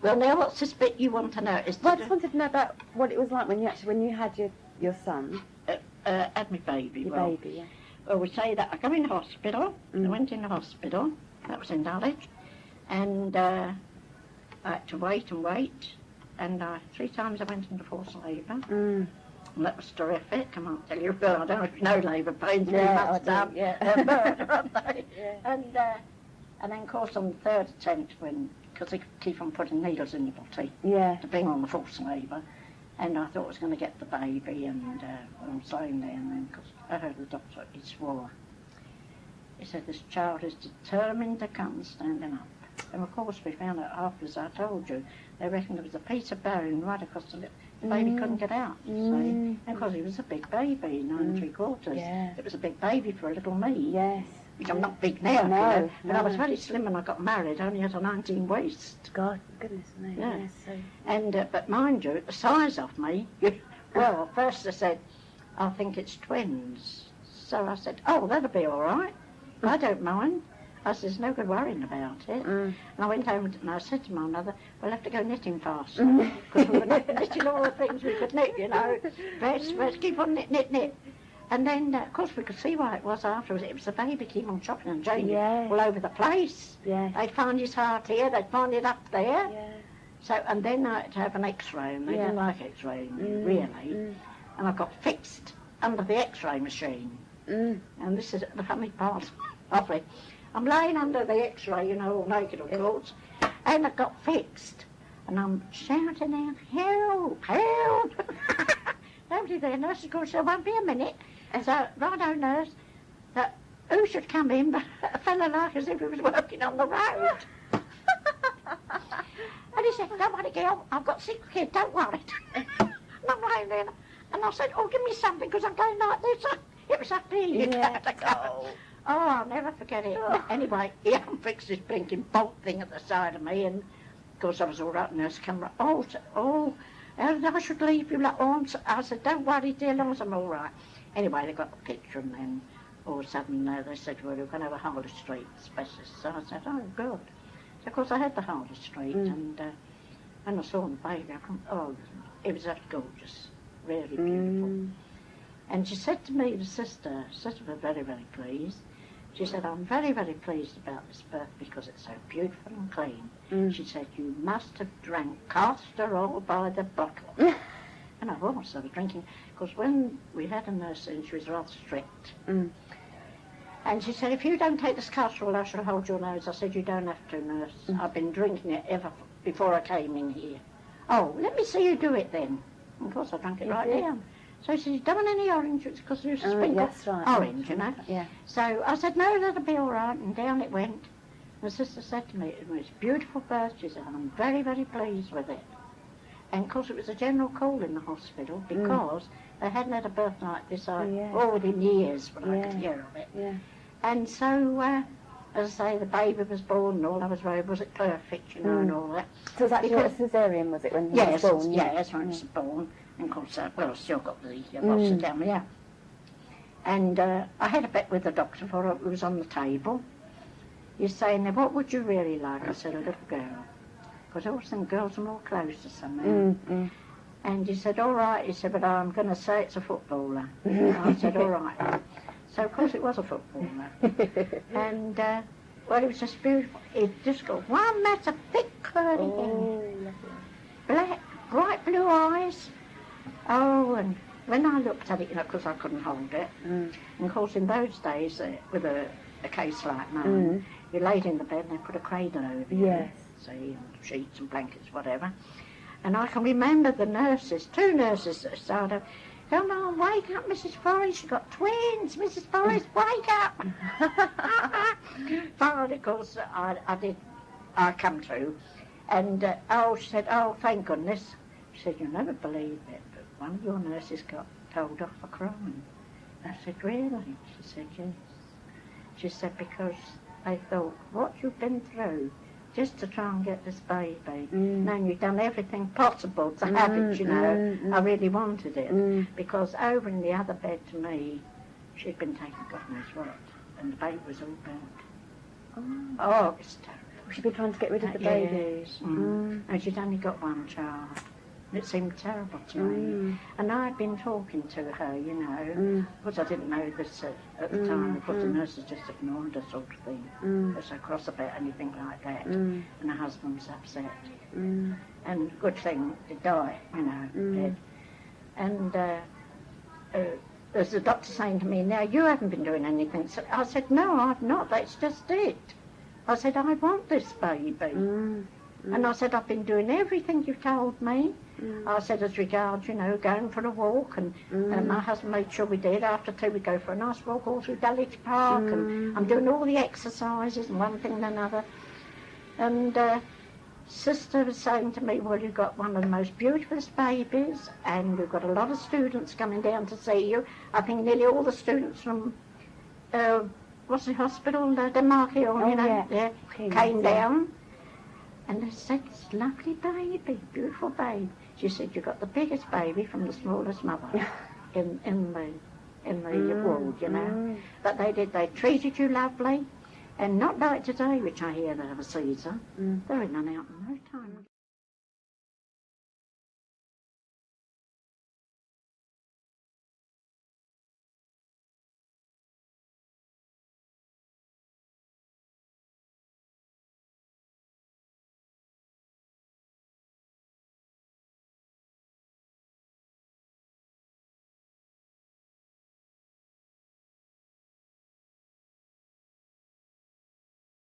Well, now what's this bit you want to know? Well, I just wanted to know about what it was like when you had your son. Had my baby. Your well, baby, yeah. Well, we say that I go in hospital. I went in the hospital. That was in Dulwich. And I had to wait and wait. And 3 times I went into forced labour. And that was terrific. I can't tell you. Well, I don't know if you know labour pains. Yeah, must I have. do, yeah. Murder, aren't they? Yeah. And then, of course, on the third attempt, because they keep on putting needles in your body to bring on the forced labour, and I thought I was going to get the baby, and I'm lying there, and then, because I heard the doctor, he swore. He said, this child is determined to come standing up. And of course, we found out afterwards, I told you, they reckoned there was a piece of bone right across the lip. The baby couldn't get out, you see. And of course, he was a big baby, 9 3/4. Yeah. It was a big baby for a little me. Yes. Which I'm not big now, No, you know. But no. I was very slim when I got married, only had a 19 waist. God, goodness me. Yeah. Yes, so. And, but mind you, the size of me, well, first they said, I think it's twins. So I said, oh, that'll be all right. I don't mind. I said, there's no good worrying about it. And I went home and I said to my mother, we'll have to go knitting fast. Because we were knitting all the things we could knit, you know. Let's keep on knit. And then, of course, we could see why it was afterwards. It was the baby keep on chopping and changing all over the place. Yeah. They'd find his heart here, they'd find it up there. Yeah. So, and then I had to have an X-ray, and they didn't like X-raying, really. And I got fixed under the X-ray machine. And this is the funny part of it. I'm lying under the X-ray, you know, all naked, of course, and I got fixed. And I'm shouting out, help, help. Nobody there, nurse, of course, there won't be a minute. And so, righto, nurse, that who should come in but a fellow like as if he was working on the road. And he said, don't worry, girl, I've got 6 kids, don't worry. And I'm lying there, and I said, oh, give me something, because I'm going like this. It was up here, you can't go. Oh, I'll never forget it. Anyway, he unfixed this blinking bolt thing at the side of me, and of course I was all right, nurse come right, I should leave you like, I said, don't worry, dear, as long as I'm all right. Anyway, they got the picture, and then all of a sudden they said, well, we're going to have a Harley Street specialist. So I said, oh, good. So, of course, I had the Harley Street, and when I saw the baby, I thought, it was that gorgeous, really beautiful. And she said to me, the sister was very, very pleased. She said, I'm very, very pleased about this birth because it's so beautiful and clean. She said, you must have drank castor oil by the bottle. And I was sort of drinking, because when we had a nurse in, she was rather strict. And she said, if you don't take this castor oil, I shall hold your nose. I said, you don't have to, nurse. I've been drinking it ever before I came in here. Oh, let me see you do it then. And of course, I drank it right down. So she said, you don't want any orange, because there was a sprinkle orange, you know. Yeah. So I said, no, that'll be all right, and down it went. And the sister said to me, it was a beautiful birth. She said, I'm very, very pleased with it. And of course, it was a general call in the hospital, because they hadn't had a birth like this within years, when I could hear of it. Yeah. And so, as I say, the baby was born and all, I was very, was it perfect, you know, and all that. So it was actually a caesarean, was it, when he was born? Yes, when he was born. And of course, well, I still got the loss of them, And I had a bet with the doctor for it was on the table. He's saying, what would you really like? I said, a little girl. Because I always think girls are more close to somehow. And he said, all right. He said, but I'm going to say it's a footballer. I said, all right. So, of course, it was a footballer. And, well, it was just beautiful. It just got one mass of thick curly hair. Black, bright blue eyes. Oh, and when I looked at it, you know, because I couldn't hold it, and of course in those days, with a case like mine, you laid in the bed and they put a cradle over you, see, and sheets and blankets, whatever. And I can remember the nurses, 2 nurses that started, come on, wake up, Mrs. Forrest, you've got twins, Mrs. Forrest, wake up. Finally, of course, I come to, and she said, oh, thank goodness. She said, you'll never believe it, but one of your nurses got told off for crying. I said, really? She said, yes. She said, because they thought, what you've been through, just to try and get this baby. Now you've done everything possible to have it, you know. I really wanted it. Because over in the other bed to me, she'd been taking God knows what, and the baby was all burnt. Oh, it was terrible. She'd be trying to get rid of the baby. Yes. And she'd only got one child. It seemed terrible to me. And I'd been talking to her, you know, because I didn't know this at the time. Of course, the nurses just ignored her sort of thing. They're so cross about anything like that. And her husband's upset. And good thing, he died, you know, dead. And there's the doctor saying to me, now, you haven't been doing anything. So I said, no, I've not. That's just it. I said, I want this baby. And I said, I've been doing everything you've told me. I said, as regards, you know, going for a walk, and my husband made sure we did. After 2, we go for a nice walk all through Dulwich Park, and I'm doing all the exercises and one thing and another. And Sister was saying to me, well, you've got one of the most beautifulest babies, and we've got a lot of students coming down to see you. I think nearly all the students from, what's the hospital, Denmark Hill, you know, came down. And they said, this lovely baby, beautiful baby. She said, you got the biggest baby from the smallest mother in the world, you know. But they treated you lovely. And not like today, which I hear they have a Caesar. They're in and out in no time.